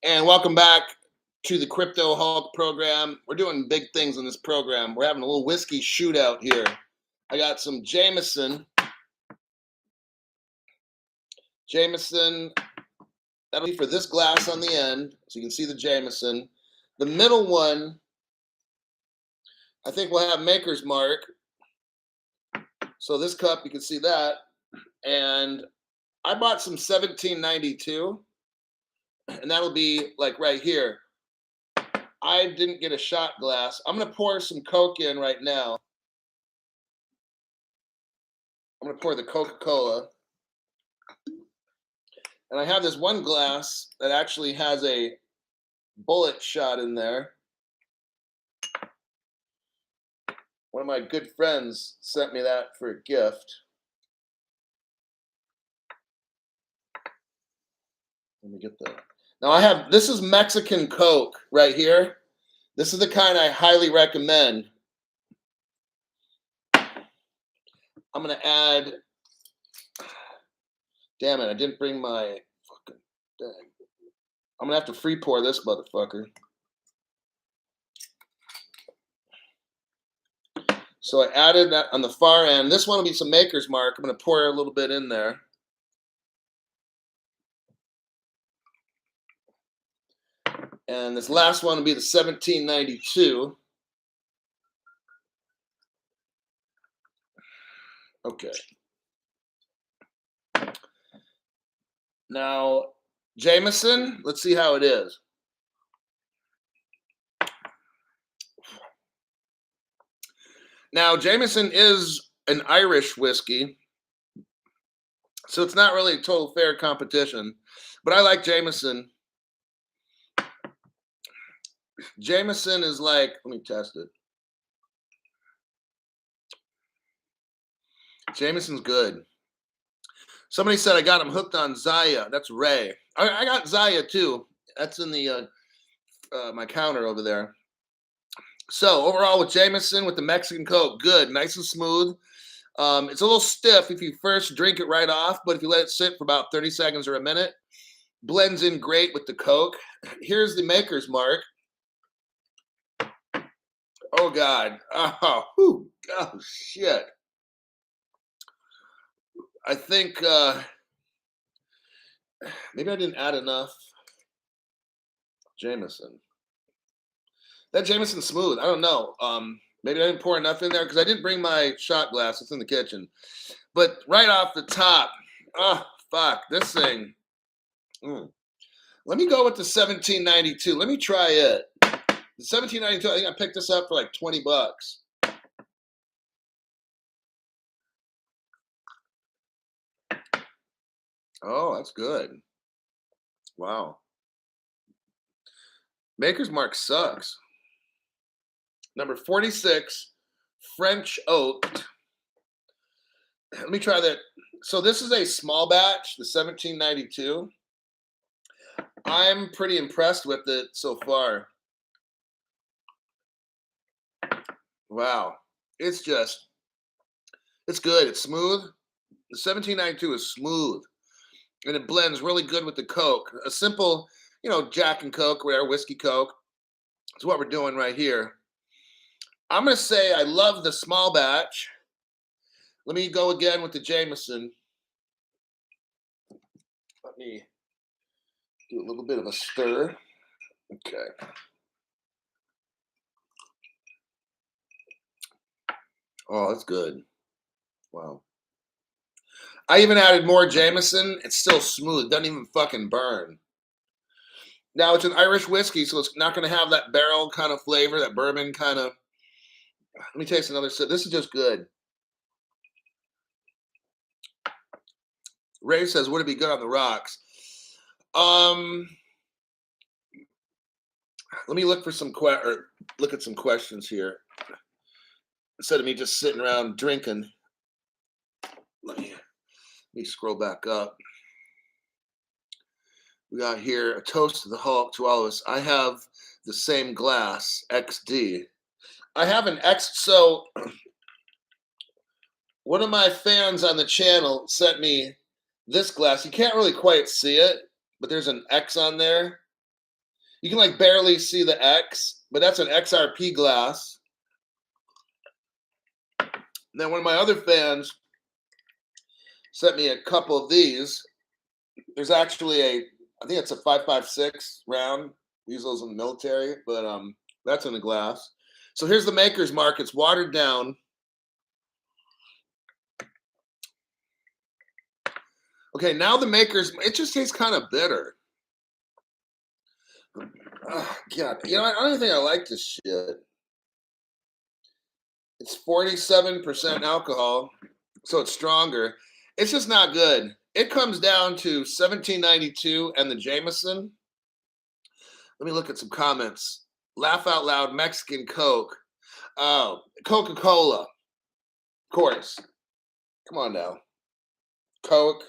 And welcome back to the Crypto Hulk program. We're doing big things in this program. We're having a little whiskey shootout here. I got some Jameson. Jameson, that'll be for this glass on the end, so you can see the Jameson. The middle one, I think we'll have Maker's Mark. So this cup, you can see that. And I bought some 1792, and that'll be like right here. I didn't get a shot glass. I'm going to pour some Coke in right now. I'm going to pour the Coca-Cola. And I have this one glass that actually has a bullet shot in there. One of my good friends sent me that for a gift. Let me get that. Now I have, this is Mexican Coke right here. This is the kind I highly recommend. I'm going to add, damn it, I didn't bring my fucking, dang. I'm going to have to free pour this motherfucker. So I added that on the far end. This one will be some Maker's Mark. I'm going to pour a little bit in there. And this last one will be the 1792. Okay. Now, Jameson, let's see how it is. Now, Jameson is an Irish whiskey, so it's not really a total fair competition, but I like Jameson. Jameson is like, let me test it. Jameson's good. Somebody said I got him hooked on Zaya. That's Ray. I got Zaya too. That's in the my counter over there. So overall with Jameson, with the Mexican Coke, good, nice and smooth. It's a little stiff if you first drink it right off, but if you let it sit for about 30 seconds or a minute, blends in great with the Coke. Here's the Maker's Mark. Oh God! Oh shit! I think maybe I didn't add enough Jameson. That Jameson's smooth. I don't know. Maybe I didn't pour enough in there because I didn't bring my shot glass. It's in the kitchen. But right off the top, oh fuck, this thing. Let me go with the 1792. Let me try it. The 1792. I think I picked this up for like $20. Oh, that's good. Wow. Maker's Mark sucks. Number 46, French oaked. Let me try that. So this is a small batch, the 1792. I'm pretty impressed with it so far. Wow. It's good. It's smooth. The 1792 is smooth. And it blends really good with the Coke. A simple, Jack and Coke, whatever, whiskey Coke. That's what we're doing right here. I'm going to say I love the small batch. Let me go again with the Jameson. Let me do a little bit of a stir. Okay. Oh, that's good. Wow. I even added more Jameson. It's still smooth. It doesn't even fucking burn. Now, it's an Irish whiskey, so it's not going to have that barrel kind of flavor, that bourbon kind of. Let me taste another sip. This is just good. Ray says, would it be good on the rocks? Let me look for look at some questions here. Instead of me just sitting around drinking. Let me scroll back up. We got here a toast to the Hulk to all of us. I have the same glass, XD. I have an X. So one of my fans on the channel sent me this glass. You can't really quite see it, but there's an X on there. You can like barely see the X, but that's an XRP glass. And then one of my other fans sent me a couple of these. There's actually I think it's a 5.56 round. We use those in the military, but that's in a glass. So here's the Maker's Mark. It's watered down. Okay, now the Maker's, it just tastes kind of bitter. Oh, God, you know, I don't even think I like this shit. It's 47% alcohol, so it's stronger. It's just not good. It comes down to 1792 and the Jameson. Let me look at some comments. Laugh out loud, Mexican Coke. Oh, Coca-Cola. Of course. Come on now. Coke.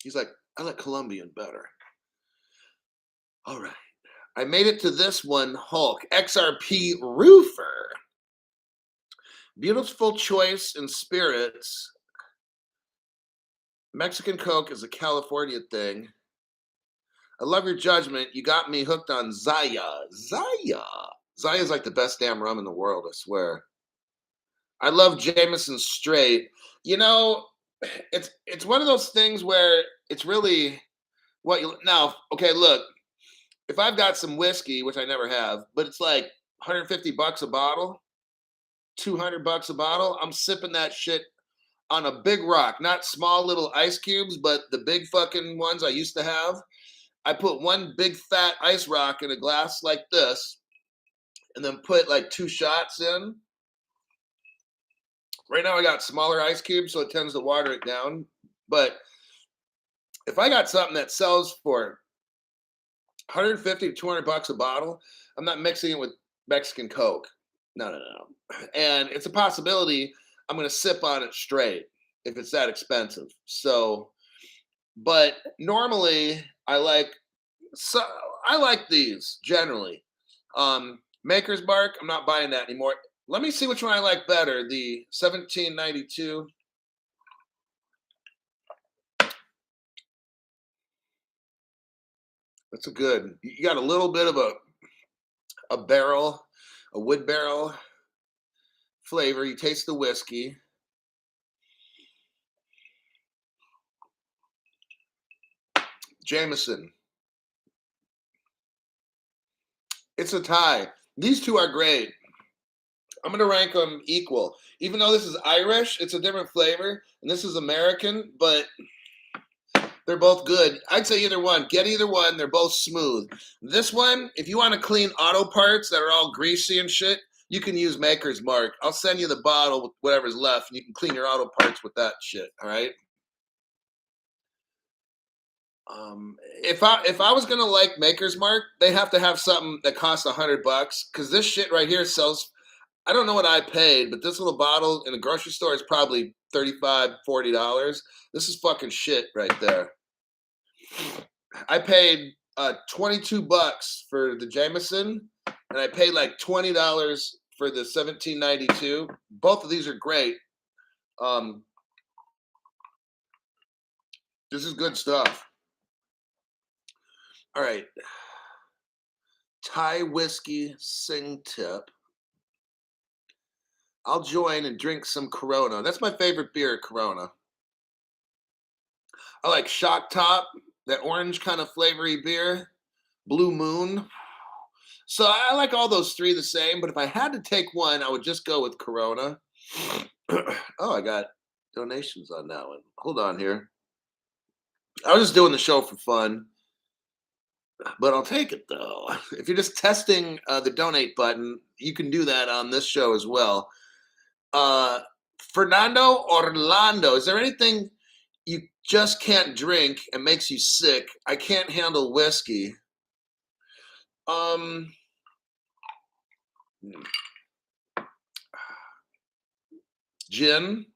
He's like, I like Colombian better. All right. I made it to this one, Hulk. XRP Roofer. Beautiful choice in spirits. Mexican Coke is a California thing. I love your judgment. You got me hooked on Zaya. Zaya. Zaya is like the best damn rum in the world, I swear. I love Jameson straight. You know, it's one of those things where it's really what you now. Okay, look, if I've got some whiskey, which I never have, but it's like $150 a bottle, $200 a bottle. I'm sipping that shit on a big rock, not small little ice cubes, but the big fucking ones I used to have. I put one big fat ice rock in a glass like this, and then put like 2 shots in. Right now I got smaller ice cubes, so it tends to water it down. But if I got something that sells for 150 to $200 a bottle, I'm not mixing it with Mexican Coke. No. And it's a possibility I'm going to sip on it straight if it's that expensive. So, but normally I like these generally. Maker's Mark, I'm not buying that anymore. Let me see which one I like better. The 1792. That's a good. You got a little bit of a barrel, a wood barrel flavor. You taste the whiskey. Jameson. It's a tie. These two are great. I'm going to rank them equal. Even though this is Irish, it's a different flavor, and this is American, but they're both good. I'd say either one. Get either one. They're both smooth. This one, if you want to clean auto parts that are all greasy and shit, you can use Maker's Mark. I'll send you the bottle with whatever's left, and you can clean your auto parts with that shit, all right? If I was gonna like Maker's Mark, they have to have something that costs $100 because this shit right here sells. I don't know what I paid, but this little bottle in a grocery store is probably $35, $40. This is fucking shit right there. I paid $22 for the Jameson, and I paid like $20 for the 1792. Both of these are great. This is good stuff. All right. Thai whiskey sing tip. I'll join and drink some Corona. That's my favorite beer, Corona. I like Shock Top, that orange kind of flavory beer. Blue Moon. So I like all those three the same, but if I had to take one, I would just go with Corona. Oh, I got donations on that one. Hold on here. I was just doing the show for fun, but I'll take it though. If you're just testing the donate button, you can do that on this show as well. Fernando Orlando, is there anything you just can't drink and makes you sick? I can't handle whiskey. Gin.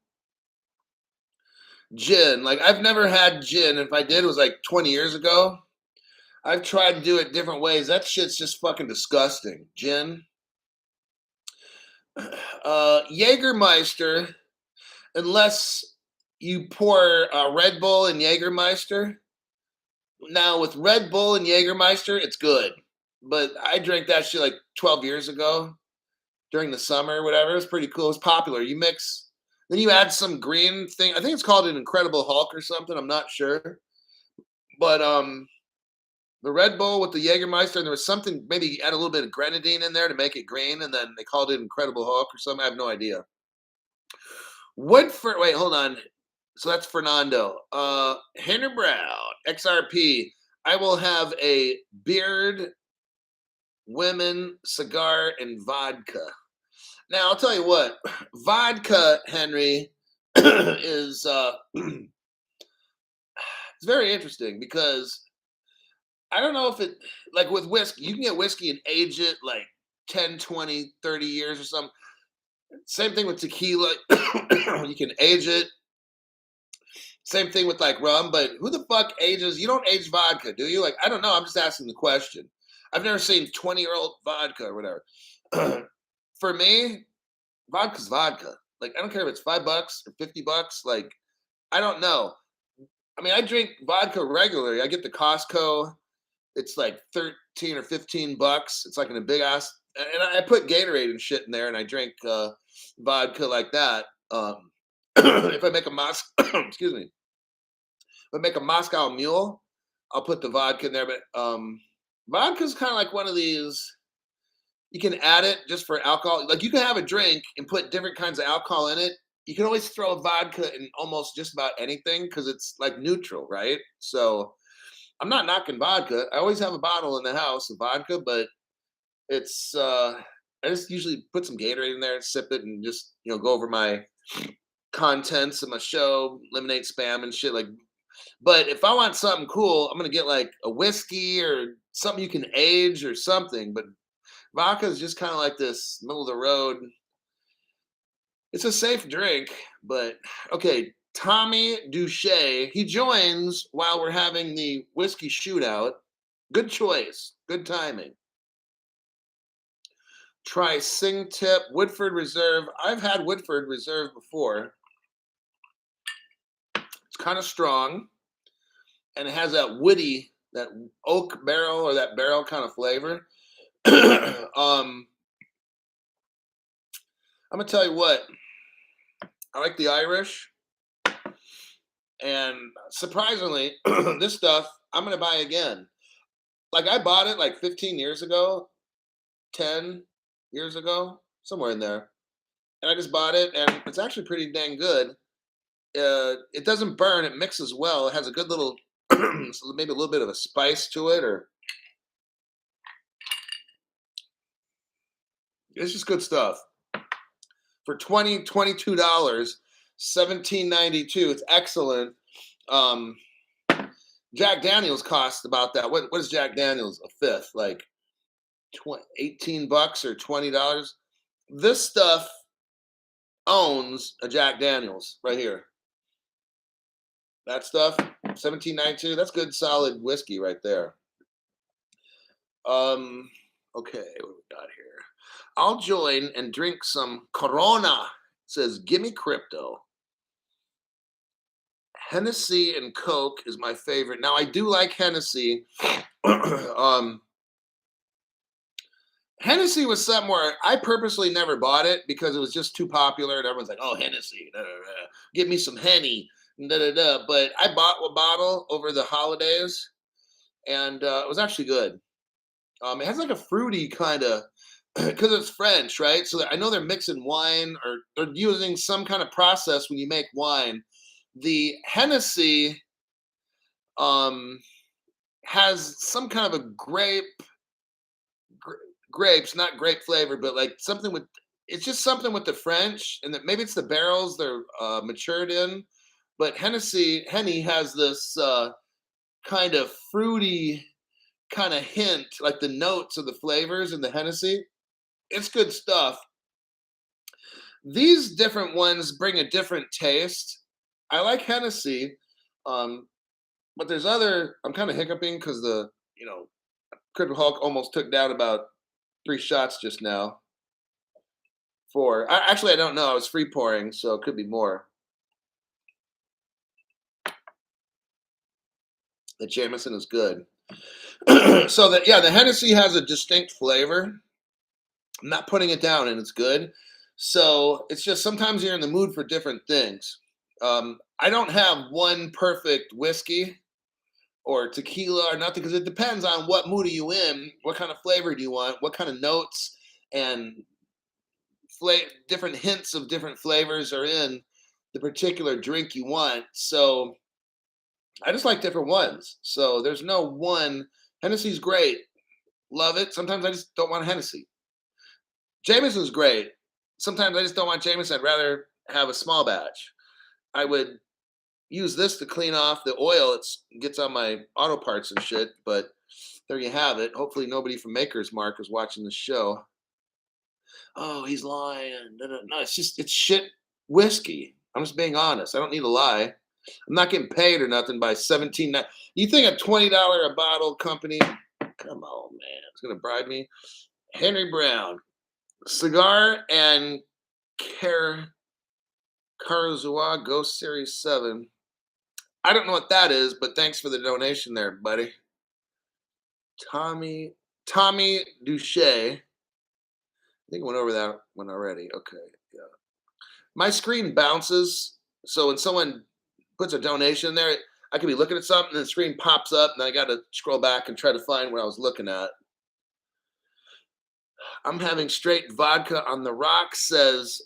Like I've never had gin. If I did, it was like 20 years ago. I've tried to do it different ways. That shit's just fucking disgusting. Gin. Jägermeister, unless you pour Red Bull in Jägermeister, Now with Red Bull and Jägermeister, it's good. But I drank that shit like 12 years ago during the summer or whatever. It was pretty cool. It's popular. You mix, then you add some green thing. I think it's called an Incredible Hulk or something. I'm not sure. But the Red Bull with the Jägermeister, and there was something, maybe you add a little bit of grenadine in there to make it green, and then they called it Incredible Hulk or something. I have no idea. Woodford, wait, hold on. So that's Fernando. Henry Brown, XRP. I will have a beard, women, cigar, and vodka. Now I'll tell you what, vodka, Henry, is it's very interesting because I don't know if it, like with whiskey, you can get whiskey and age it like 10, 20, 30 years or something. Same thing with tequila. You can age it. Same thing with like rum, but who the fuck ages? You don't age vodka, do you? Like, I don't know. I'm just asking the question. I've never seen 20-year-old vodka or whatever. For me, vodka's vodka. Like, I don't care if it's $5 or $50. Like, I don't know. I mean, I drink vodka regularly. I get the Costco. It's like 13 or $15. It's like in a big ass, and I put Gatorade and shit in there, and I drink vodka like that. If I make a excuse me, if I make a Moscow Mule, I'll put the vodka in there. But vodka's kind of like one of these. You can add it just for alcohol. Like you can have a drink and put different kinds of alcohol in it. You can always throw a vodka in almost just about anything because it's like neutral, right? So I'm not knocking vodka. I always have a bottle in the house of vodka, but it's I just usually put some Gatorade in there and sip it and just go over my contents of my show, eliminate spam and shit like. But if I want something cool, I'm gonna get like a whiskey or something you can age or something. But vodka is just kind of like this middle of the road. It's a safe drink, but okay. Tommy Duche, he joins while we're having the whiskey shootout. Good choice. Good timing. Try Sing Tip, Woodford Reserve. I've had Woodford Reserve before. It's kind of strong, and it has that woody, that oak barrel or that barrel kind of flavor. I'm gonna tell you what. I like the Irish, and surprisingly, this stuff I'm gonna buy again. Like I bought it like 15 years ago, 10 years ago, somewhere in there. And I just bought it, and it's actually pretty dang good. It doesn't burn; it mixes well. It has a good little, maybe a little bit of a spice to it, or it's just good stuff. For $22, 17.92. It's excellent. Um, Jack Daniels costs about that. What is Jack Daniels a fifth? Like $18 or $20. This stuff owns a Jack Daniels right here. That stuff, 17.92. That's good, solid whiskey right there. Okay, what do we got here? I'll join and drink some Corona. It says, "Give me crypto." Hennessy and Coke is my favorite. Now I do like Hennessy. Hennessy was something where I purposely never bought it because it was just too popular, and everyone's like, "Oh, Hennessy, da, da, da. Give me some Henny." Da, da, da. But I bought a bottle over the holidays, and it was actually good. It has like a fruity kind of, because it's French, right? So I know they're mixing wine or they're using some kind of process when you make wine. The Hennessy um, has some kind of a grapes, not grape flavor, but like something with. It's just something with the French, and that maybe it's the barrels they're matured in. But Henny has this kind of fruity kind of hint, like the notes of the flavors in the Hennessy. It's good stuff. These different ones bring a different taste. I like Hennessy, um, but there's other. I'm kind of hiccuping because the Cripple Hulk almost took down about 3 shots just now. Four. Actually, I don't know. I was free pouring, so it could be more. The Jameson is good. So that, yeah, the Hennessy has a distinct flavor. I'm not putting it down, and it's good. So it's just sometimes you're in the mood for different things. I don't have one perfect whiskey or tequila or nothing because it depends on what mood are you in, what kind of flavor do you want, what kind of notes and different hints of different flavors are in the particular drink you want. So I just like different ones. So there's no one. Hennessy's great, love it. Sometimes I just don't want Hennessy. Jameson's great. Sometimes I just don't want Jameson. I'd rather have a small batch. I would use this to clean off the oil. It gets on my auto parts and shit. But there you have it. Hopefully nobody from Maker's Mark is watching this show. Oh, he's lying. No, it's shit whiskey. I'm just being honest. I don't need to lie. I'm not getting paid or nothing by 17. You think a $20 a bottle company? Come on, man. It's gonna bribe me. Henry Brown, cigar and Karazua Ghost Series 7. I don't know what that is, but thanks for the donation there, buddy. Tommy Duche. I think I went over that one already. Okay, yeah. My screen bounces, so when someone puts a donation in there, I could be looking at something, and the screen pops up, and then I got to scroll back and try to find what I was looking at. I'm having straight vodka on the rocks, says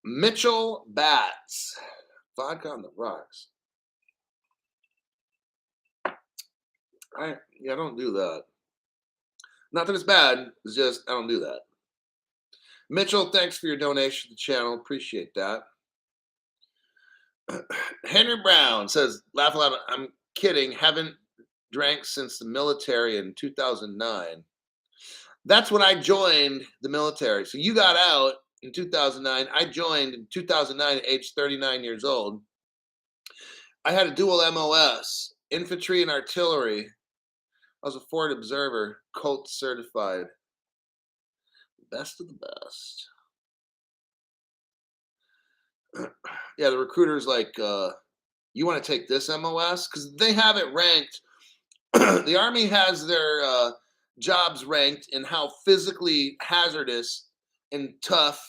Mitchell Bats. Vodka on the rocks. I don't do that. Not that it's bad. It's just I don't do that. Mitchell, thanks for your donation to the channel. Appreciate that. Henry Brown says, laugh loud. I'm kidding. Haven't drank since the military in 2009. That's when I joined the military. So you got out in 2009. I joined in 2009 at age 39 years old. I had a dual MOS, infantry and artillery. I was a forward observer, Colt certified. Best of the best. Yeah, the recruiter's like, you want to take this MOS? Because they have it ranked. The Army has their jobs ranked in how physically hazardous and tough.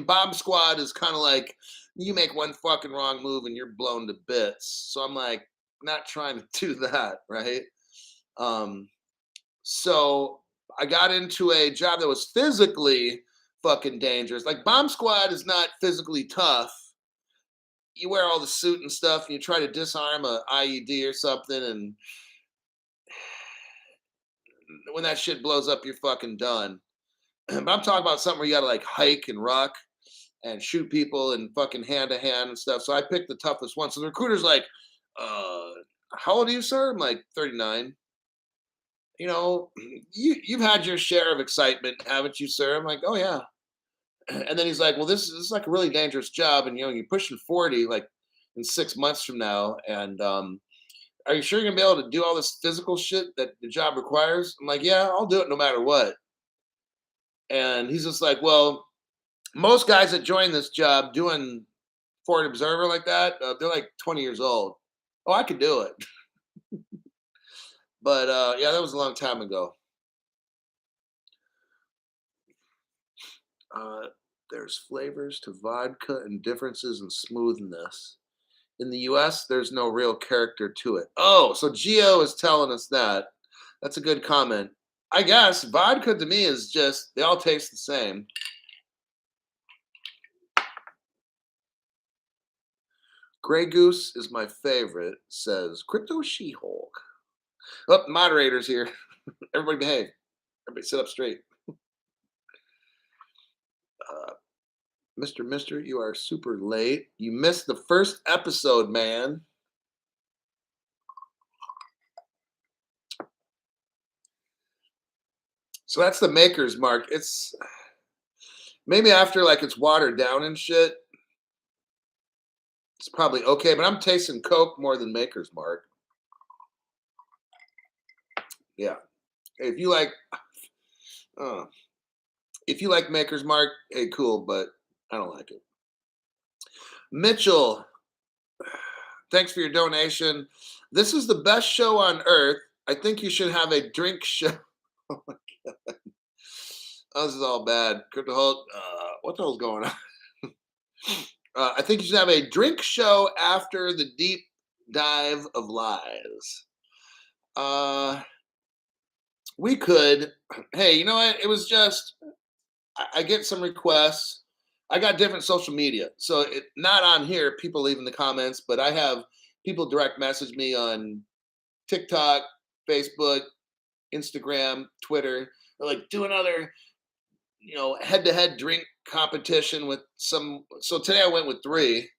Bomb squad is kind of like, you make one fucking wrong move and you're blown to bits. So I'm like, not trying to do that, right? So I got into a job that was physically fucking dangerous. Like bomb squad is not physically tough. You wear all the suit and stuff and you try to disarm a IED or something, and when that shit blows up, you're fucking done. But I'm talking about something where you gotta like hike and ruck and shoot people and fucking hand to hand and stuff. So I picked the toughest one. So the recruiter's like, how old are you, sir? I'm like 39. You've had your share of excitement, haven't you, sir? I'm like, oh yeah. And then he's like, well, this is like a really dangerous job, and you're pushing 40 like in 6 months from now, and are you sure you're gonna be able to do all this physical shit that the job requires? I'm like, yeah, I'll do it no matter what. And he's just like, well, most guys that join this job doing forward observer like that, they're like 20 years old. Oh, I could do it. But yeah, that was a long time ago. There's flavors to vodka and differences in smoothness. In the US, there's no real character to it. Oh, so Gio is telling us that. That's a good comment. I guess vodka to me is just, they all taste the same. Grey Goose is my favorite, says Crypto She-Hulk. Oh, moderators here. Everybody behave. Everybody sit up straight. Mr. You are super late. You missed the first episode, man. So that's the Maker's Mark. It's maybe after like it's watered down and shit, it's probably okay, but I'm tasting Coke more than Maker's Mark. Yeah. If you like Maker's Mark, hey, cool, but I don't like it. Mitchell, Thanks for your donation. This is the best show on earth. I think you should have a drink show. Oh my God. Oh, this is all bad. Crypto Hulk, what the hell's going on? I think you should have a drink show after the deep dive of lies. We could. Hey, you know what? It was just I get some requests. I got different social media, so not on here. People leave in the comments, but I have people direct message me on TikTok, Facebook, Instagram, Twitter. They're like, do another, head-to-head drink competition with some. So today I went with 3.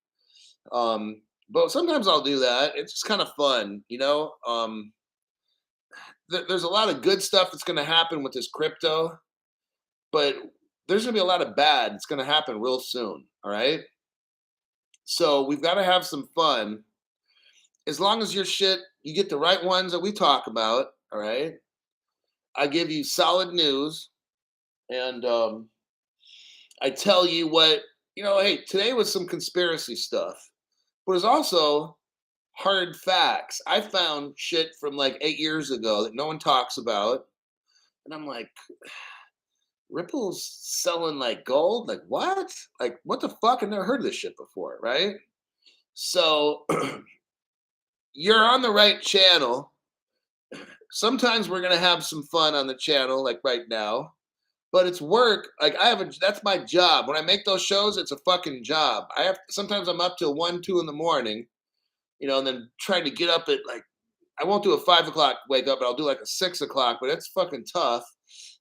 But sometimes I'll do that. It's just kind of fun. There's a lot of good stuff that's going to happen with this crypto, but there's going to be a lot of bad that's going to happen real soon. All right. So we've got to have some fun. As long as your shit, you get the right ones that we talk about. All right. I give you solid news, and I tell you what, hey, today was some conspiracy stuff, but it's also hard facts. I found shit from like 8 years ago that no one talks about. And I'm like, Ripple's selling like gold? Like what? Like what the fuck? I've never heard of this shit before, right? So you're on the right channel. Sometimes we're gonna have some fun on the channel, like right now. But it's work. Like that's my job. When I make those shows, it's a fucking job. Sometimes I'm up till 1, 2 in the morning, and then trying to get up at like, I won't do a 5 o'clock wake up, but I'll do like a 6 o'clock, but it's fucking tough.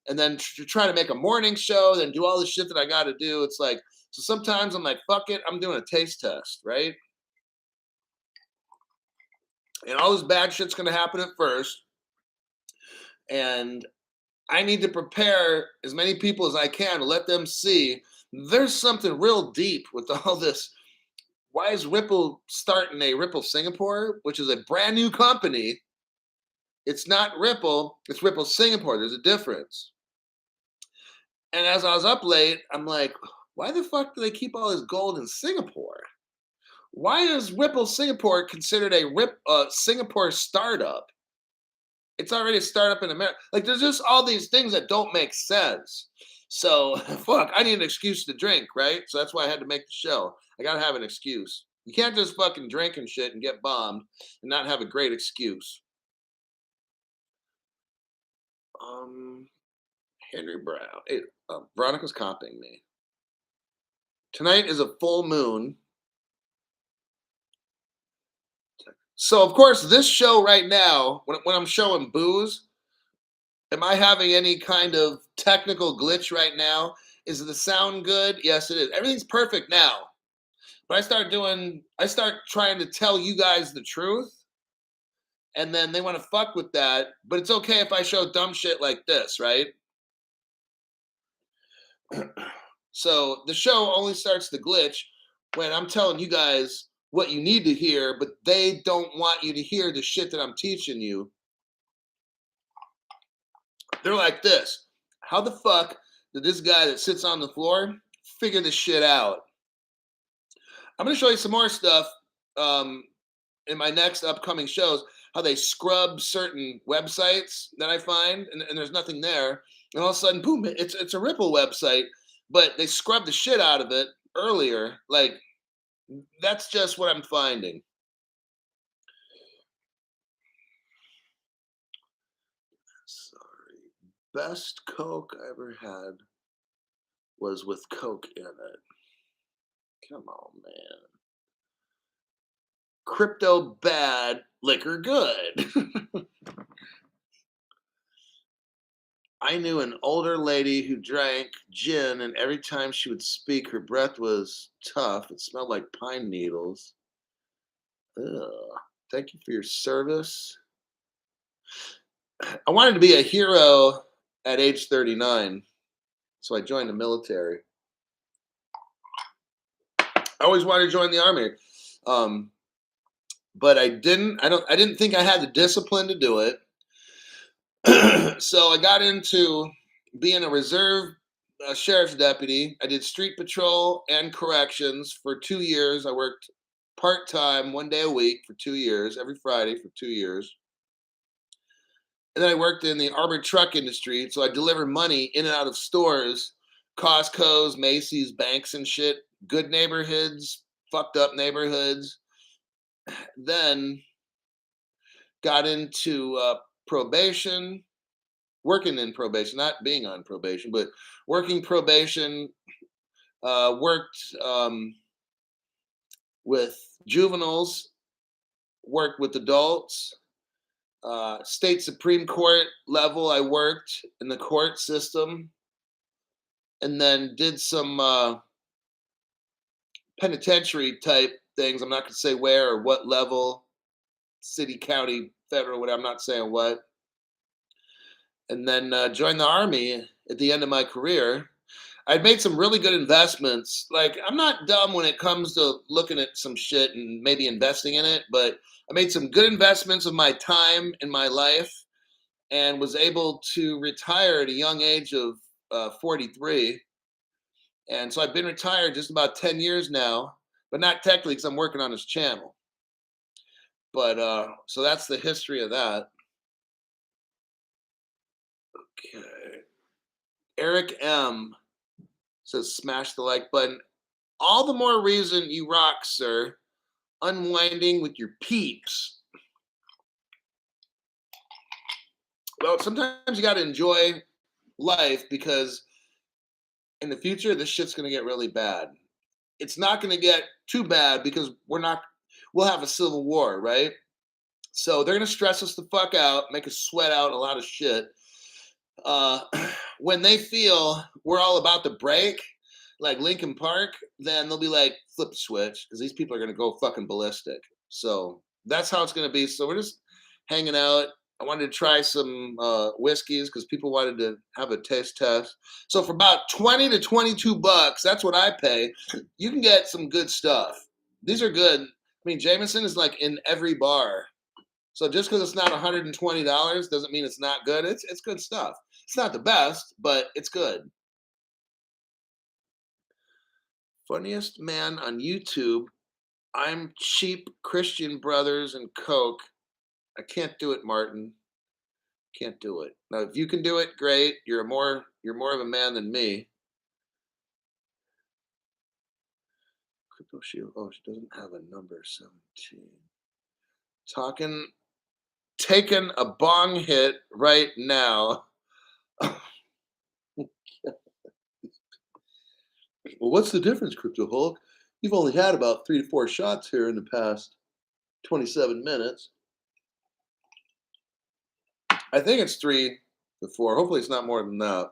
And then try to make a morning show, then do all the shit that I got to do. It's like, so sometimes I'm like, fuck it, I'm doing a taste test, right? And all this bad shit's going to happen at first. And I need to prepare as many people as I can to let them see there's something real deep with all this. Why is Ripple starting a Ripple Singapore, which is a brand new company? It's not Ripple, it's Ripple Singapore. There's a difference. And as I was up late, I'm like, why the fuck do they keep all this gold in Singapore? Why is Ripple Singapore considered a Singapore startup? It's already a startup in America. Like, there's just all these things that don't make sense. So, fuck, I need an excuse to drink, right? So that's why I had to make the show. I got to have an excuse. You can't just fucking drink and shit and get bombed and not have a great excuse. Henry Brown. Hey, Veronica's copying me. Tonight is a full moon. So, of course, this show right now, when I'm showing booze, am I having any kind of technical glitch right now? Is the sound good? Yes, it is. Everything's perfect now. But I start trying to tell you guys the truth, and then they want to fuck with that. But it's okay if I show dumb shit like this, right? So the show only starts to glitch when I'm telling you guys what you need to hear, but they don't want you to hear the shit that I'm teaching you. They're like this. How the fuck did this guy that sits on the floor figure this shit out? I'm going to show you some more stuff in my next upcoming shows, how they scrub certain websites that I find, and there's nothing there. And all of a sudden, boom, it's a Ripple website, but they scrubbed the shit out of it earlier. Like, that's just what I'm finding. Sorry. Best Coke I ever had was with Coke in it. Come on, man. Crypto bad, liquor good. I knew an older lady who drank gin, and every time she would speak, her breath was tough. It smelled like pine needles. Ugh. Thank you for your service. I wanted to be a hero at age 39, so I joined the military. I always wanted to join the army, but I didn't. I didn't think I had the discipline to do it. So I got into being a reserve sheriff's deputy. I did street patrol and corrections for 2 years. I worked part-time, 1 day a week for 2 years, every Friday for 2 years. And then I worked in the armored truck industry, so I delivered money in and out of stores, Costco's, Macy's, banks and shit, good neighborhoods, fucked up neighborhoods. Then got into probation, working in probation, not being on probation, but working probation. Worked with juveniles, worked with adults, state Supreme Court level. I worked in the court system, and then did some penitentiary type things. I'm not going to say where or what level, city, county, federal, whatever. I'm not saying what. And then joined the army at the end of my career. I'd made some really good investments. Like, I'm not dumb when it comes to looking at some shit and maybe investing in it, but I made some good investments of my time in my life and was able to retire at a young age of 43. And so I've been retired just about 10 years now, but not technically because I'm working on this channel. But so that's the history of that. Okay. Eric M says smash the like button. All the more reason you rock, sir. Unwinding with your peeps. Well, sometimes you got to enjoy life because in the future, this shit's going to get really bad. It's not going to get too bad because we'll have a civil war, right? So they're going to stress us the fuck out, make us sweat out a lot of shit. When they feel we're all about to break, like Lincoln Park, then they'll be like, flip the switch, because these people are going to go fucking ballistic. So that's how it's going to be. So we're just hanging out. I wanted to try some whiskeys because people wanted to have a taste test. So for about 20 to 22 bucks, that's what I pay. You can get some good stuff. These are good. I mean, Jameson is like in every bar. So just because it's not $120 doesn't mean it's not good. It's good stuff. It's not the best, but it's good. Funniest man on YouTube. I'm cheap Christian Brothers and Coke. I can't do it, Martin. Can't do it. Now, if you can do it, great. You're more of a man than me. Crypto Shield. Oh, she doesn't have a number. 17. Taking a bong hit right now. Well, what's the difference, Crypto Hulk? You've only had about 3 to 4 shots here in the past 27 minutes. I think it's 3 to 4. Hopefully it's not more than that.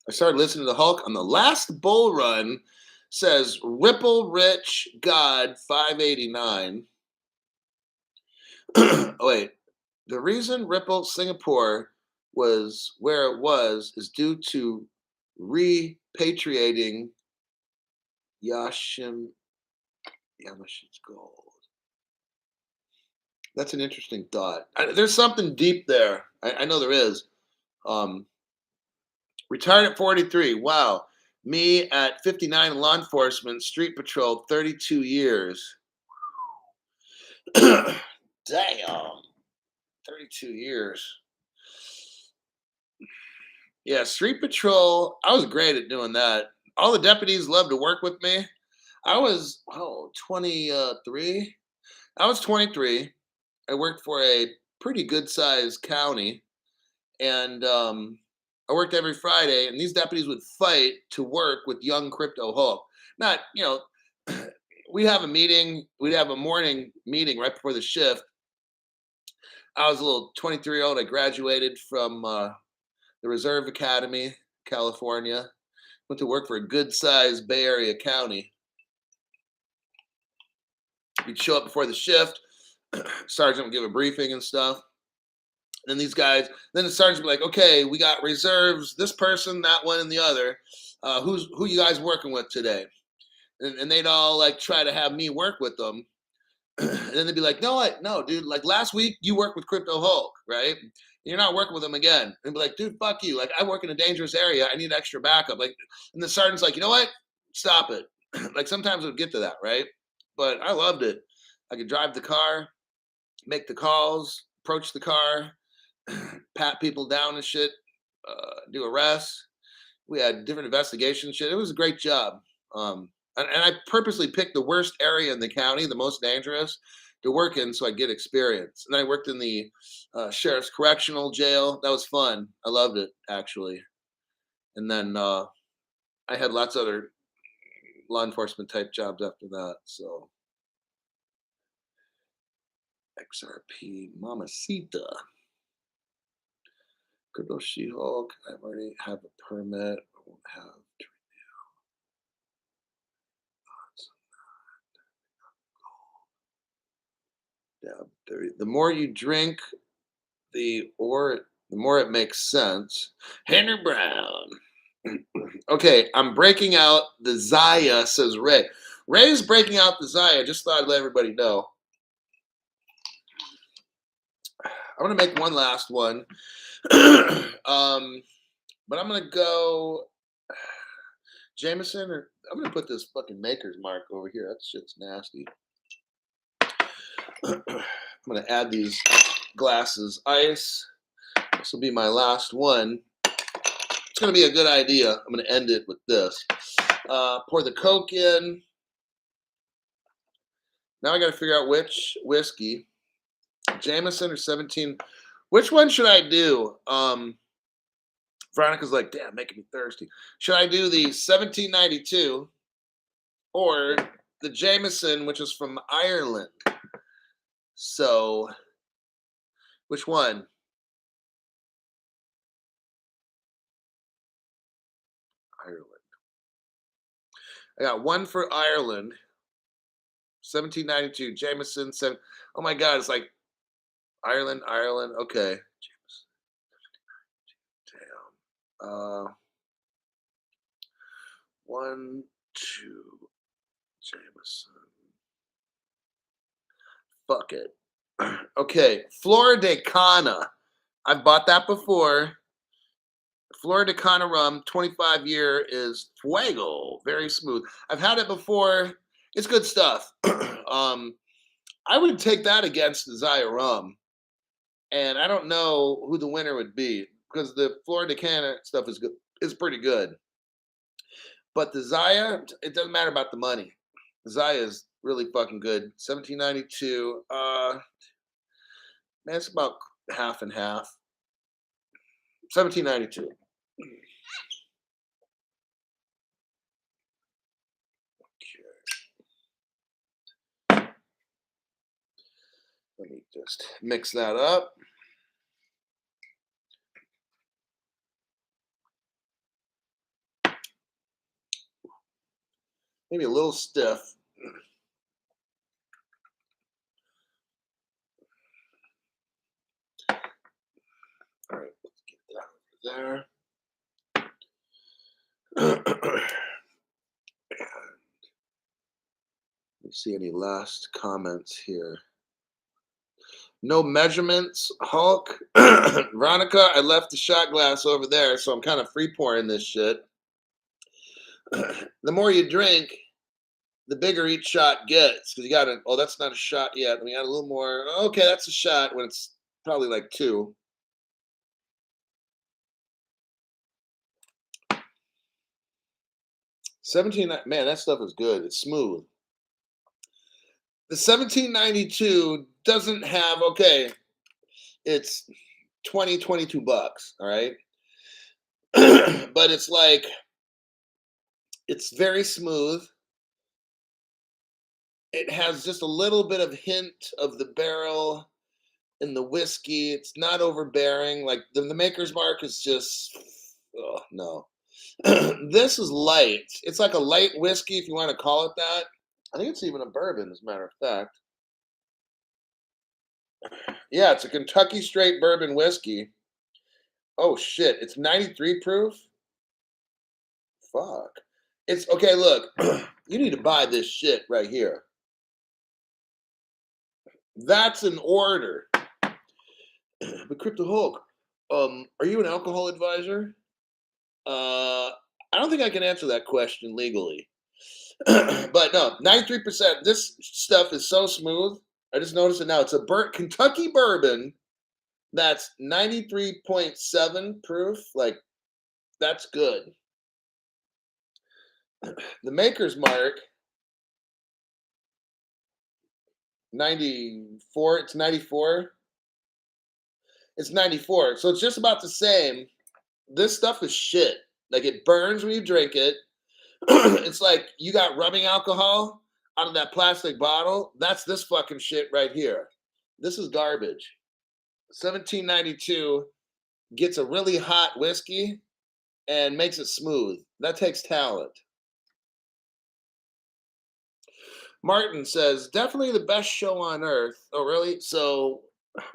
I started listening to Hulk on the last bull run. Says Ripple Rich God 589. Oh, wait. The reason Ripple Singapore was where it was is due to repatriating Yamashita's gold. That's an interesting thought. There's something deep there. I know there is. Retired at 43. Wow. Me at 59 in law enforcement, street patrol, 32 years. Damn. 32 years. Yeah, street patrol, I was great at doing that. All the deputies loved to work with me. I was 23. I was 23. I worked for a pretty good sized county, and I worked every Friday, and these deputies would fight to work with young Crypto Hulk. Not, we'd have a meeting, we'd have a morning meeting right before the shift. I was a little 23-year-old. I graduated from the Reserve Academy, California. Went to work for a good-sized Bay Area county. We'd show up before the shift. Sergeant would give a briefing and stuff. And then the sergeant would be like, okay, we got reserves, this person, that one, and the other. Who you guys working with today? And they'd all like try to have me work with them. And then they'd be like, no, dude, like last week you worked with Crypto Hulk, right? You're not working with him again. And be like, dude, fuck you. Like, I work in a dangerous area. I need extra backup. Like, and the sergeant's like, you know what? stop it. Like sometimes it would get to that, right? But I loved it. I could drive the car, make the calls, approach the car, pat people down and shit, do arrests. We had different investigations. Shit, it was a great job. And I purposely picked the worst area in the county, the most dangerous, to work in, so I get experience. And I worked in the sheriff's correctional jail. That was fun. I loved it actually. And then I had lots of other law enforcement type jobs after that. So XRP, Mamacita, Crypto She-Hulk. I already have a permit. I won't have to renew. Dab 30. The more you drink, the more it makes sense. Henry Brown. Okay, I'm breaking out the Zaya, says Ray. Ray's breaking out the Zaya. Just thought I'd let everybody know. I'm gonna make one last one. But I'm gonna go Jameson, or I'm gonna put this fucking Maker's Mark over here. That shit's nasty. I'm gonna add these glasses ice. This will be my last one. It's gonna be a good idea. I'm gonna end it with this. Pour the Coke in. Now I gotta figure out which whiskey. Jameson or 17. Which one should I do? Veronica's like, damn, making me thirsty. Should I do the 1792 or the Jameson, which is from Ireland? So, which one? Ireland. I got one for Ireland. 1792 Jameson. Oh my God, it's like Ireland. Okay. Damn. 1, 2. Jameson. Fuck it. Okay, Floridicana. I've bought that before. Floridicana rum, 25-year is fuego, very smooth. I've had it before. It's good stuff. I would take that against the Zaya rum, and I don't know who the winner would be because the Floridicana stuff is good. Is pretty good, but the Zaya, it doesn't matter about the money. The Zaya is really fucking good. 1792. Man, it's about half and half. 1792. Okay. Let me just mix that up. Maybe a little stiff. All right, let's get that over there. Let's see any last comments here. No measurements, Hulk. Veronica, I left the shot glass over there, so I'm kind of free pouring this shit. The more you drink, the bigger each shot gets. Because you got to, oh, that's not a shot yet. We got a little more. Okay, that's a shot when it's probably like 2. Man, that stuff is good. It's smooth. The 1792 doesn't have, okay, it's 22 bucks, all right? But it's like, it's very smooth. It has just a little bit of hint of the barrel in the whiskey. It's not overbearing. Like the Maker's Mark is just, oh, no. This is light. It's like a light whiskey, if you want to call it that. I think it's even a bourbon, as a matter of fact. Yeah, it's a Kentucky straight bourbon whiskey. Oh shit, it's 93 proof? Fuck. It's okay, look. You need to buy this shit right here. That's an order. But Crypto Hulk, are you an alcohol advisor? I don't think I can answer that question legally. But no, 93%. This stuff is so smooth. I just noticed it now. It's a Kentucky bourbon that's 93.7 proof. Like, that's good. The maker's mark, 94. It's 94. It's 94. So it's just about the same. This stuff is shit. Like, it burns when you drink it. It's like you got rubbing alcohol out of that plastic bottle. That's this fucking shit right here. This is garbage. 1792 gets a really hot whiskey and makes it smooth. That takes talent. Martin says, definitely the best show on earth. Oh, really? So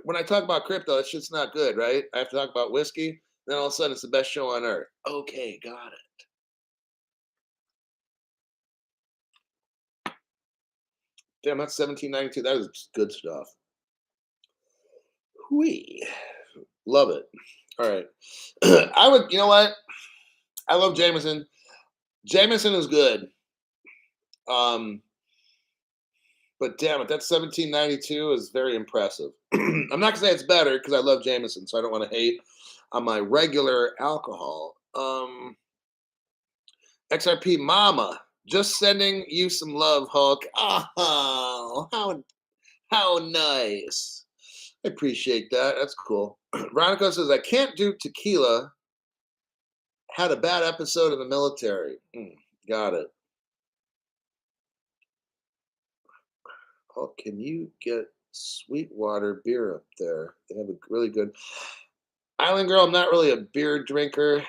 when I talk about crypto, that shit's not good, right? I have to talk about whiskey. Then all of a sudden it's the best show on earth. Okay, got it. Damn, that's 1792. That is good stuff. Whee. Love it. All right. I would, you know what? I love Jameson. Jameson is good. But damn it, that 1792 is very impressive. I'm not gonna say it's better because I love Jameson, so I don't want to hate on my regular alcohol. XRP Mama, just sending you some love, Hulk. Oh, how nice. I appreciate that. That's cool. Veronica says, I can't do tequila. Had a bad episode in the military. Got it. Oh, can you get Sweetwater beer up there? They have a really good Island Girl. I'm not really a beer drinker.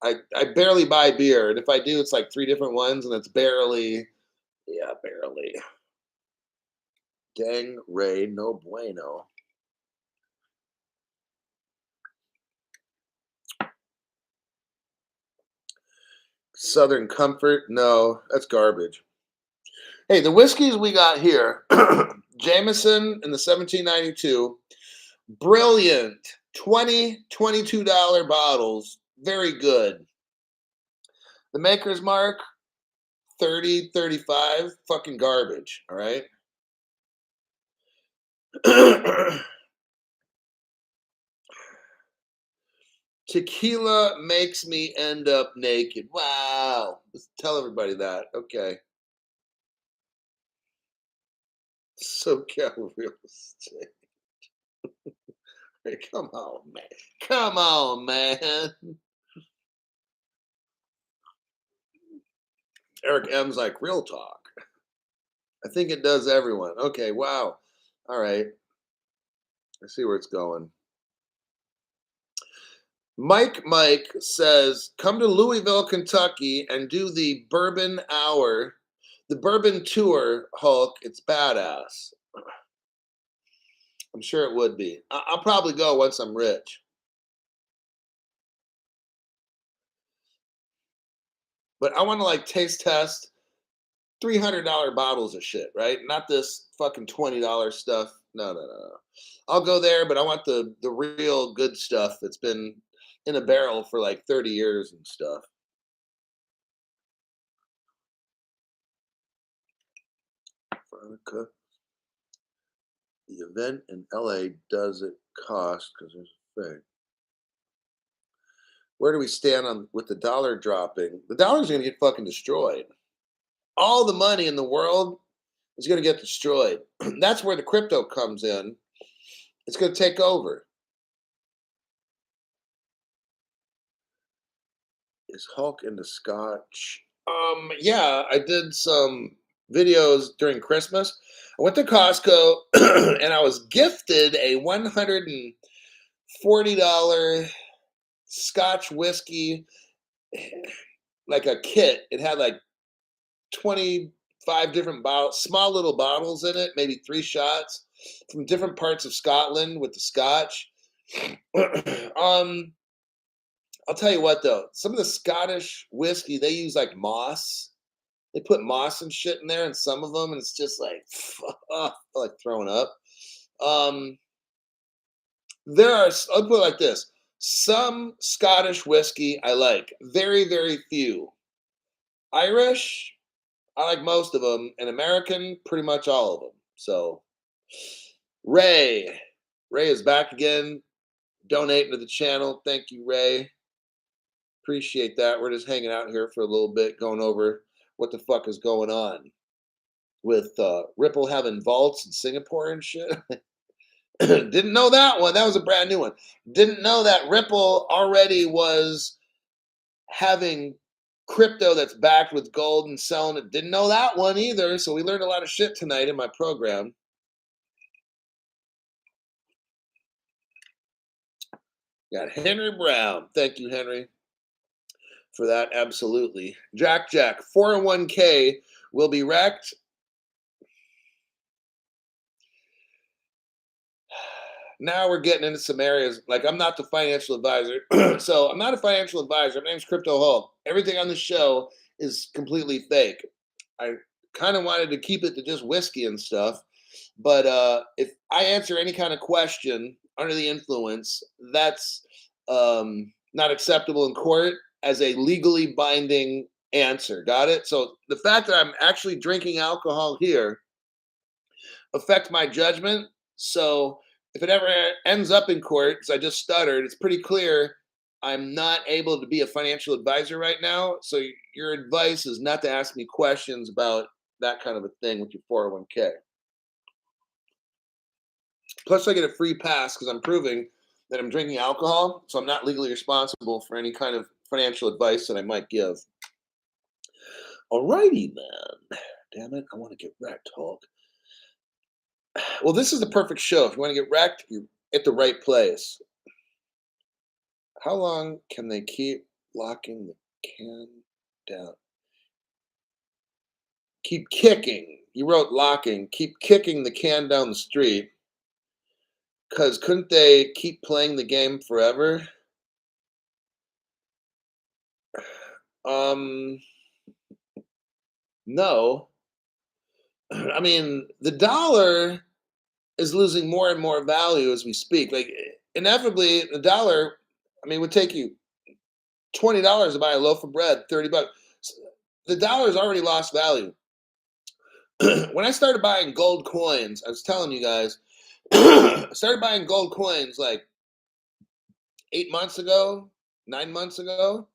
I barely buy beer, and if I do, it's like 3 different ones, and it's barely. Dang Ray, no bueno. Southern Comfort, no, that's garbage. Hey, the whiskeys we got here, Jameson in the 1792, brilliant, $22 bottles, very good. The Maker's Mark, 30, 35, fucking garbage, all right? Tequila makes me end up naked. Wow. Let's tell everybody that. Okay. SoCal real estate. Hey, come on, man. Come on, man. Eric M's like, real talk. I think it does everyone. Okay, wow. All right. I see where it's going. Mike says, come to Louisville, Kentucky and do the bourbon hour, the bourbon tour, Hulk. It's badass. I'm sure it would be. I'll probably go once I'm rich. But I want to like taste test $300 bottles of shit, right? Not this fucking $20 stuff. No. I'll go there, but I want the real good stuff that's been in a barrel for like 30 years and stuff. Veronica, the event in LA, does it cost? Because there's a thing. Where do we stand on with the dollar dropping? The dollar's gonna get fucking destroyed. All the money in the world is gonna get destroyed. That's where the crypto comes in. It's gonna take over. Is Hulk into Scotch? Yeah, I did some videos during Christmas. I went to Costco and I was gifted a $140 Scotch whiskey, like a kit. It had like 25 different bottles, small little bottles in it, maybe 3 shots from different parts of Scotland with the Scotch. I'll tell you what though, some of the Scottish whiskey they use like moss. They put moss and shit in there, and some of them, and it's just like, like throwing up. There are, I'll put it like this: some Scottish whiskey I like, very, very few. Irish, I like most of them, and American, pretty much all of them. So Ray, Ray is back again, donating to the channel. Thank you, Ray. Appreciate that. We're just hanging out here for a little bit, going over what the fuck is going on with Ripple having vaults in Singapore and shit. Didn't know that one. That was a brand new one. Didn't know that Ripple already was having crypto that's backed with gold and selling it. Didn't know that one either. So we learned a lot of shit tonight in my program. Got Henry Brown. Thank you, Henry, for that. Absolutely. Jack, 401k will be wrecked. Now we're getting into some areas like I'm not the financial advisor. So I'm not a financial advisor. My name's Crypto Hulk. Everything on the show is completely fake. I kind of wanted to keep it to just whiskey and stuff. But if I answer any kind of question under the influence, that's not acceptable in court as a legally binding answer. Got it? So the fact that I'm actually drinking alcohol here affect my judgment. So if it ever ends up in court, because I just stuttered, it's pretty clear I'm not able to be a financial advisor right now. So your advice is not to ask me questions about that kind of a thing with your 401k. Plus, I get a free pass because I'm proving that I'm drinking alcohol, so I'm not legally responsible for any kind of financial advice that I might give. Alrighty, man. Damn it, I want to get wrecked, Hulk. Well, this is the perfect show. If you want to get wrecked, you're at the right place. How long can they keep locking the can down? Keep kicking. You wrote locking. Keep kicking the can down the street. Because couldn't they keep playing the game forever? No. I mean, the dollar is losing more and more value as we speak. Like, inevitably, the dollar, I mean, would take you $20 to buy a loaf of bread, $30. The dollar's already lost value. When I started buying gold coins, I was telling you guys, I started buying gold coins like 8 months ago, 9 months ago.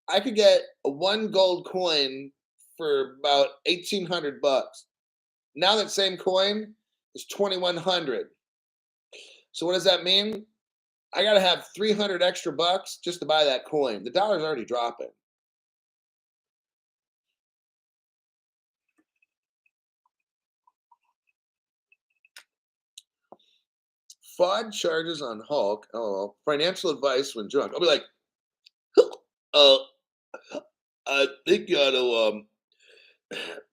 I could get a one gold coin for about $1,800. Now that same coin is 2,100. So what does that mean? I got to have 300 extra bucks just to buy that coin. The dollar's already dropping. Fraud charges on Hulk. Oh, financial advice when drunk. I'll be like, uh, I think you ought to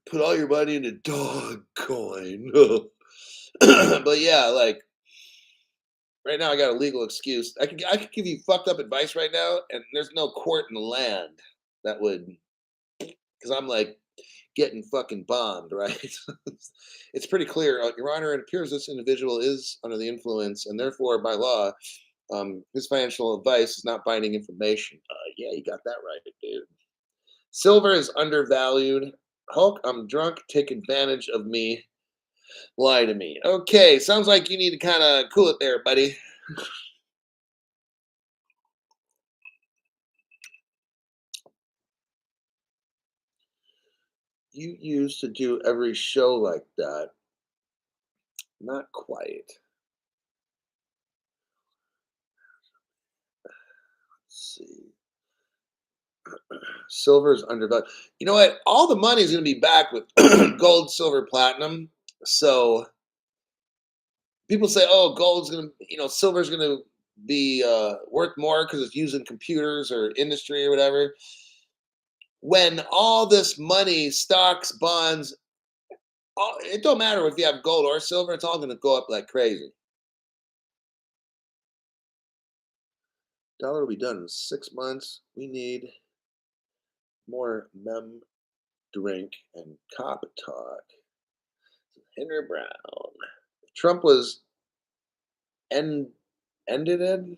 put all your money in a dog coin. But yeah, like right now I got a legal excuse. I could give you fucked up advice right now, and there's no court in the land that would, because I'm like getting fucking bombed, right? It's pretty clear, Your Honor. It appears this individual is under the influence, and therefore, by law, his financial advice is not binding information. Yeah, you got that right, dude. Silver is undervalued. Hulk, I'm drunk. Take advantage of me. Lie to me. Okay, sounds like you need to kind of cool it there, buddy. You used to do every show like that. Not quite. Let's see. Silver is undervalued. You know what? All the money is going to be back with gold, silver, platinum. So people say, "Oh, gold's going to, silver's going to be worth more because it's used in computers or industry or whatever." When all this money, stocks, bonds, it don't matter if you have gold or silver; it's all going to go up like crazy. Dollar will be done in 6 months. We need more mem drink and cop talk. Henry Brown. If Trump was ended it,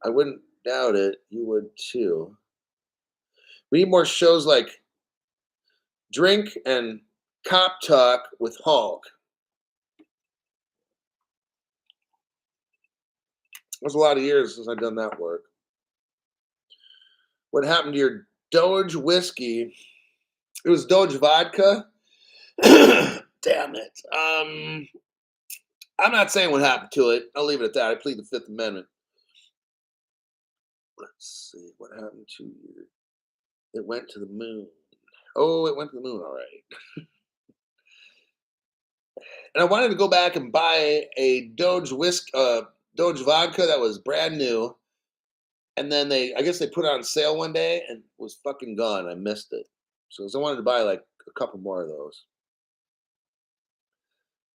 I wouldn't doubt it. You would too. We need more shows like Drink and cop talk with Hulk. It was a lot of years since I've done that work. What happened to your Doge whiskey? It was Doge vodka. Damn it. I'm not saying what happened to it. I'll leave it at that. I plead the Fifth Amendment. Let's see what happened to you. It went to the moon. Oh, it went to the moon. All right. And I wanted to go back and buy a Doge vodka that was brand new. And then I guess they put it on sale one day and it was fucking gone. I missed it. So I wanted to buy like a couple more of those.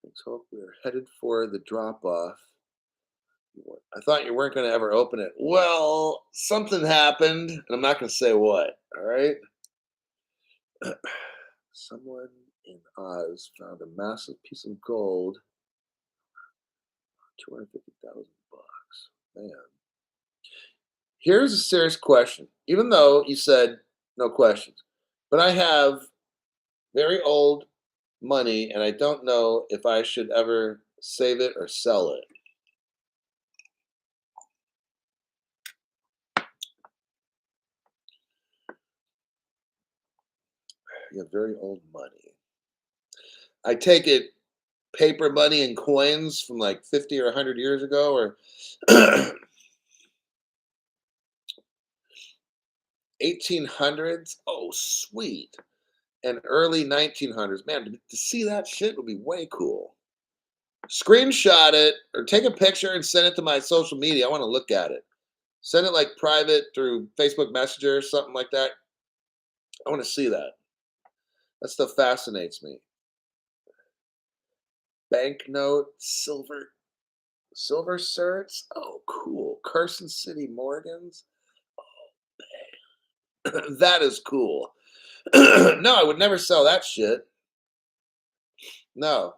Let's hope we're headed for the drop off. I thought you weren't going to ever open it. Well, something happened, and I'm not going to say what. All right. Someone in Oz found a massive piece of gold. 250,000 bucks. Man. Here's a serious question. Even though you said no questions, but I have very old money, and I don't know if I should ever save it or sell it. You have very old money. I take it paper money and coins from like 50 or 100 years ago, or 1800s. Oh, sweet. And early 1900s. Man, to see that shit would be way cool. Screenshot it or take a picture and send it to my social media. I want to look at it. Send it like private through Facebook Messenger or something like that. I want to see that. That stuff fascinates me. Banknote, silver certs. Oh, cool. Carson City Morgans. Oh, man. That is cool. No, I would never sell that shit. No.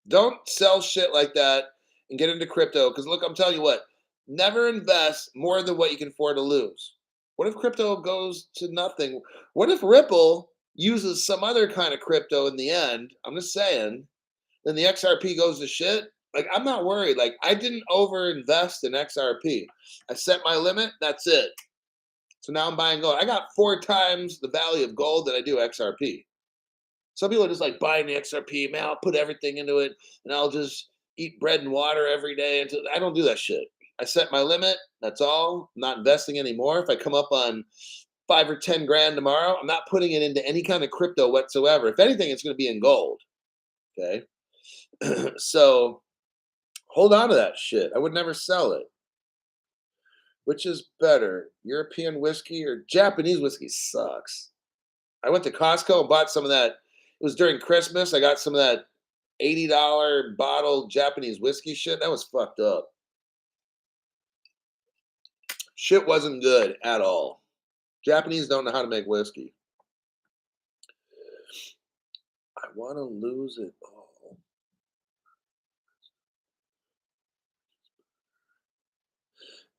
Don't sell shit like that and get into crypto. Because look, I'm telling you what, never invest more than what you can afford to lose. What if crypto goes to nothing? What if Ripple uses some other kind of crypto in the end? I'm just saying. Then the XRP goes to shit. Like, I'm not worried. Like, I didn't over invest in XRP. I set my limit. That's it. So now I'm buying gold. I got 4 times the value of gold that I do XRP. Some people are just like buying the XRP. Man, I'll put everything into it and I'll just eat bread and water every day. I don't do that shit. I set my limit. That's all. I'm not investing anymore. If I come up on 5 or 10 grand tomorrow, I'm not putting it into any kind of crypto whatsoever. If anything, it's going to be in gold. Okay. So hold on to that shit. I would never sell it. Which is better, European whiskey or Japanese whiskey? Sucks. I went to Costco and bought some of that. It was during Christmas. I got some of that $80 bottle Japanese whiskey shit. That was fucked up. Shit wasn't good at all. Japanese don't know how to make whiskey. I want to lose it all.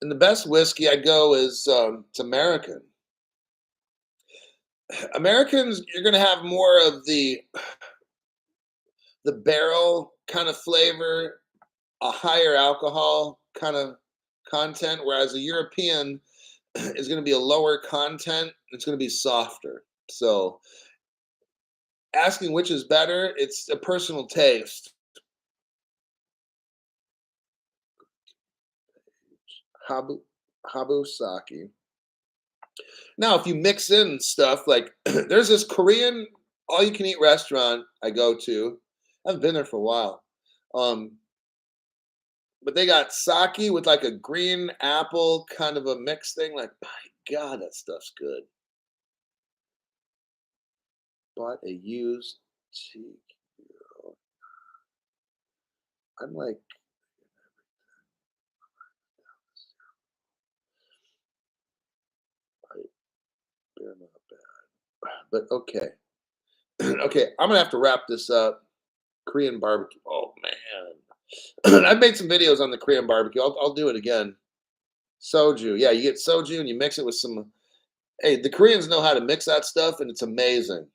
And the best whiskey I go is it's American. Americans, you're going to have more of the barrel kind of flavor, a higher alcohol kind of content, whereas a European is going to be a lower content. It's going to be softer. So asking which is better, it's a personal taste. Habusaki. Now, if you mix in stuff like there's this Korean all-you-can-eat restaurant I go to. I haven't been there for a while. But they got sake with like a green apple kind of a mixed thing. Like, my God, that stuff's good. Bought a used tea. I'm like, they're not bad. But okay. Okay, I'm gonna have to wrap this up. Korean barbecue. Oh man. I've made some videos on the Korean barbecue. I'll do it again. Soju. Yeah, you get soju and you mix it with some. Hey, the Koreans know how to mix that stuff, and it's amazing.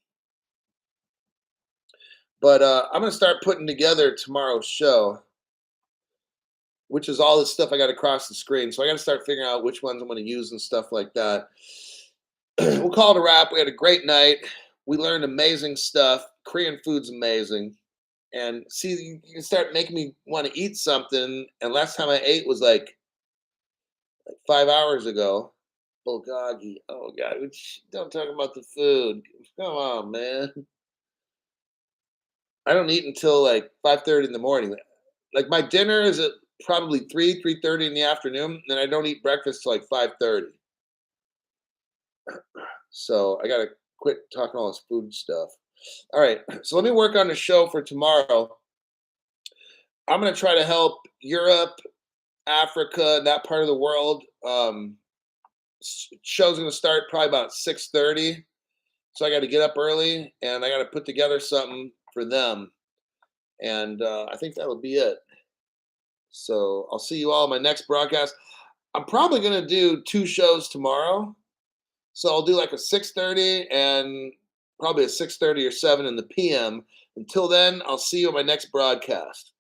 But I'm gonna start putting together tomorrow's show, which is all this stuff I got across the screen. So I got to start figuring out which ones I'm going to use and stuff like that. We'll call it a wrap. We had a great night. We learned amazing stuff. Korean food's amazing. And see, you can start making me want to eat something. And last time I ate was like 5 hours ago. Bulgogi. Oh God, don't talk about the food. Come on, man. I don't eat until like 5:30 in the morning. Like my dinner is at probably 3:30 in the afternoon, and I don't eat breakfast till like 5:30. So I gotta quit talking all this food stuff. All right, so let me work on the show for tomorrow. I'm gonna try to help Europe, Africa, that part of the world. Show's gonna start probably about 6:30, so I got to get up early and I got to put together something for them. And I think that'll be it. So I'll see you all in my next broadcast. I'm probably gonna do two shows tomorrow. So I'll do like a 6:30 and probably a 6:30 or 7 in the PM. Until then, I'll see you on my next broadcast.